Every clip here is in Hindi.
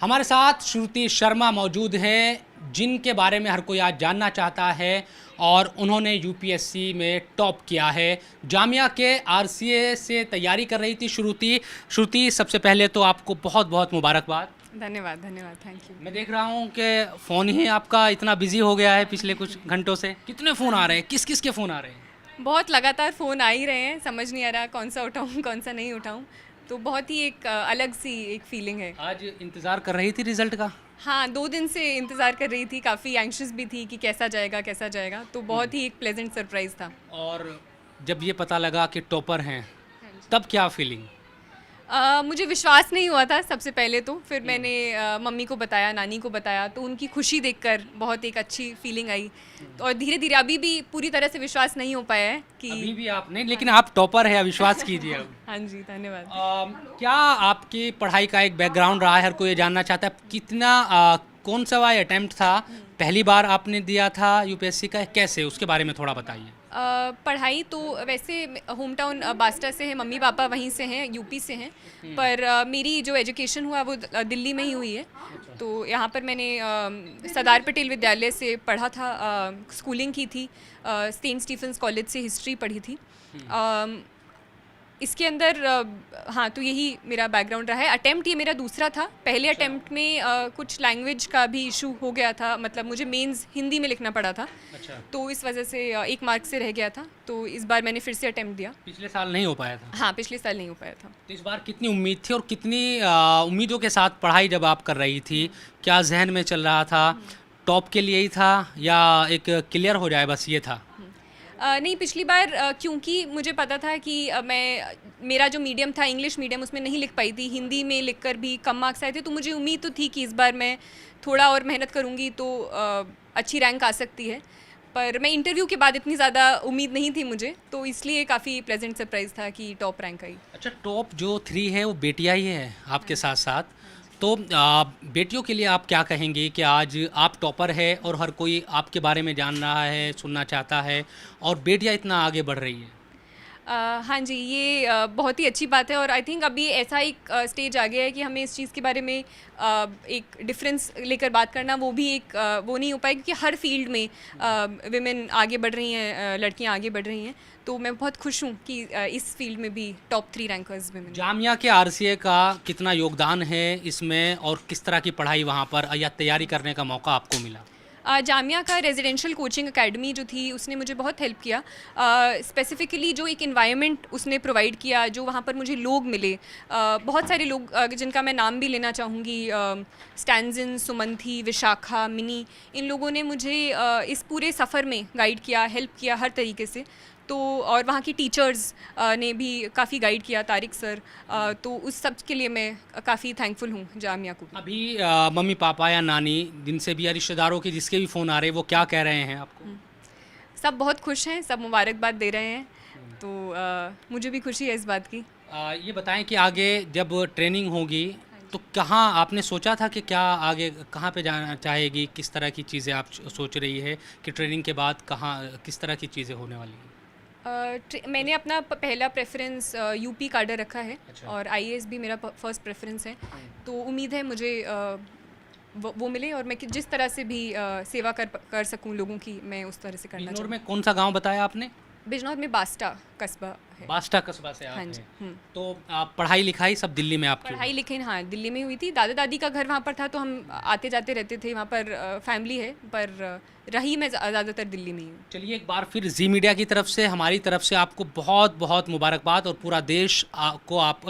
हमारे साथ श्रुति शर्मा मौजूद हैं, जिनके बारे में हर कोई आज जानना चाहता है और उन्होंने यूपीएससी में टॉप किया है। जामिया के आरसीए से तैयारी कर रही थी श्रुति, सबसे पहले तो आपको बहुत बहुत मुबारकबाद। धन्यवाद, थैंक यू। मैं देख रहा हूँ कि फ़ोन ही आपका इतना बिजी हो गया है पिछले कुछ घंटों से। कितने फ़ोन आ रहे हैं, किस किस के फ़ोन आ रहे हैं? बहुत लगातार फ़ोन आ ही रहे हैं, समझ नहीं आ रहा कौन सा उठाऊँ कौन सा नहीं उठाऊँ, तो बहुत ही एक अलग सी एक फीलिंग है। आज इंतज़ार कर रही थी रिज़ल्ट का? हाँ, 2 दिन से इंतज़ार कर रही थी, काफ़ी एंग्शियस भी थी कि कैसा जाएगा, तो बहुत ही एक प्लेजेंट सरप्राइज़ था। और जब ये पता लगा कि टॉपर हैं, तब क्या फीलिंग? मुझे विश्वास नहीं हुआ था सबसे पहले तो, फिर मैंने मम्मी को बताया, नानी को बताया, तो उनकी खुशी देखकर बहुत एक अच्छी फीलिंग आई। और धीरे-धीरे अभी भी पूरी तरह से विश्वास नहीं हो पाया है कि अभी भी आप नहीं, लेकिन आप टॉपर है, विश्वास कीजिए अब। हाँ जी, धन्यवाद। क्या आपकी पढ़ाई का एक बैकग्राउंड रहा है? हर कोई ये जानना चाहता है कितना कौन सा वाला अटेम्प्ट था, पहली बार आपने दिया था यूपीएससी का, कैसे, उसके बारे में थोड़ा बताइए। पढ़ाई तो वैसे होम टाउन बास्टा से है, मम्मी पापा वहीं से हैं, यूपी से हैं, पर मेरी जो एजुकेशन हुआ वो दिल्ली में ही हुई है। तो यहाँ पर मैंने सरदार पटेल विद्यालय से पढ़ा था, स्कूलिंग की थी, सेंट स्टीफेंस कॉलेज से हिस्ट्री पढ़ी थी। इसके अंदर हाँ, तो यही मेरा बैकग्राउंड रहा है। अटेम्प्ट ये मेरा दूसरा था। पहले अटेम्प्ट में कुछ लैंग्वेज का भी इशू हो गया था, मतलब मुझे मेंस हिंदी में लिखना पड़ा था। तो इस वजह से 1 मार्क से रह गया था, तो इस बार मैंने फिर से अटेम्प्ट दिया। पिछले साल नहीं हो पाया था? हाँ, पिछले साल नहीं हो पाया था। तो इस बार कितनी उम्मीद थी और कितनी उम्मीदों के साथ पढ़ाई जब आप कर रही थी, क्या जहन में चल रहा था? टॉप के लिए ही था या एक क्लियर हो जाए बस ये था? नहीं, पिछली बार क्योंकि मुझे पता था कि मेरा जो मीडियम था इंग्लिश मीडियम, उसमें नहीं लिख पाई थी, हिंदी में लिखकर भी कम मार्क्स आए थे, तो मुझे उम्मीद तो थी कि इस बार मैं थोड़ा और मेहनत करूँगी तो अच्छी रैंक आ सकती है। पर मैं इंटरव्यू के बाद इतनी ज़्यादा उम्मीद नहीं थी मुझे, तो इसलिए काफ़ी प्लेजेंट सरप्राइज़ था कि टॉप रैंक आई। अच्छा, टॉप जो 3 है वो बेटियाँ ही है आपके साथ साथ, तो बेटियों के लिए आप क्या कहेंगे कि आज आप टॉपर है और हर कोई आपके बारे में जान रहा है, सुनना चाहता है, और बेटियां इतना आगे बढ़ रही है? हाँ जी, ये बहुत ही अच्छी बात है, और आई थिंक अभी ऐसा एक स्टेज आ गया है कि हमें इस चीज़ के बारे में एक डिफरेंस लेकर बात करना, वो भी एक वो नहीं हो पाए, क्योंकि हर फील्ड में विमेन आगे बढ़ रही हैं, लड़कियां आगे बढ़ रही हैं। तो मैं बहुत खुश हूँ कि इस फील्ड में भी टॉप 3 रैंकर्स विमेन। जामिया के आरसीए का कितना योगदान है इसमें, और किस तरह की पढ़ाई वहाँ पर या तैयारी करने का मौका आपको मिला? जामिया का रेजिडेंशियल कोचिंग एकेडमी जो थी, उसने मुझे बहुत हेल्प किया। स्पेसिफ़िकली जो एक एनवायरनमेंट उसने प्रोवाइड किया, जो वहाँ पर मुझे लोग मिले, बहुत सारे लोग जिनका मैं नाम भी लेना चाहूँगी, स्टैंजिन, सुमंथी, विशाखा, मिनी, इन लोगों ने मुझे इस पूरे सफ़र में गाइड किया, हेल्प किया हर तरीके से। तो और वहाँ की टीचर्स ने भी काफ़ी गाइड किया, तारिक सर, तो उस सब के लिए मैं काफ़ी थैंकफुल हूँ जामिया को। अभी मम्मी पापा या नानी, जिनसे भी या रिश्तेदारों के जिसके भी फ़ोन आ रहे हैं, वो क्या कह रहे हैं आपको? सब बहुत खुश हैं, सब मुबारकबाद दे रहे हैं, तो मुझे भी खुशी है इस बात की। ये बताएं कि आगे जब ट्रेनिंग होगी तो कहाँ आपने सोचा था कि क्या आगे कहाँ पे जाना चाहेगी, किस तरह की चीज़ें आप सोच रही है कि ट्रेनिंग के बाद कहाँ किस तरह की चीज़ें होने वाली हैं? मैंने अपना पहला प्रेफरेंस यूपी काडर रखा है। अच्छा। और आईएएस भी मेरा फर्स्ट प्रेफरेंस है, तो उम्मीद है मुझे वो मिले, और मैं जिस तरह से भी सेवा कर सकूं लोगों की, मैं उस तरह से करना बिजनौर चाहूँ। में कौन सा गांव बताया आपने? बिजनौर में बास्टा कस्बा है। बास्टा कस्बा से आप हाँ जी। हैं। तो आप पढ़ाई लिखाई सब दिल्ली में आपकी हुई? पढ़ाई लिखाई हाँ दिल्ली में हुई थी। दादा दादी का घर वहाँ पर था, तो हम आते जाते रहते थे, वहाँ पर फैमिली है, पर रही मैं ज़्यादातर दिल्ली में ही हूँ। चलिए, एक बार फिर जी मीडिया की तरफ से, हमारी तरफ से आपको बहुत बहुत मुबारकबाद, और पूरा देश को आप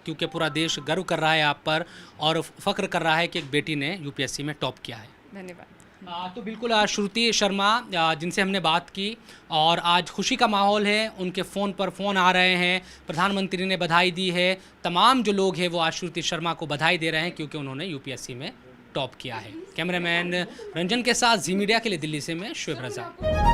क्योंकि पूरा देश गर्व कर रहा है आप पर और फ़ख्र कर रहा है कि एक बेटी ने यूपीएससी में टॉप किया है। धन्यवाद। तो बिल्कुल श्रुति शर्मा जिनसे हमने बात की, और आज खुशी का माहौल है, उनके फ़ोन पर फ़ोन आ रहे हैं, प्रधानमंत्री ने बधाई दी है, तमाम जो लोग हैं वो आज श्रुति शर्मा को बधाई दे रहे हैं क्योंकि उन्होंने यूपीएससी में टॉप किया है। कैमरामैन रंजन के साथ जी मीडिया के लिए दिल्ली से मैं शुएब रज़ा।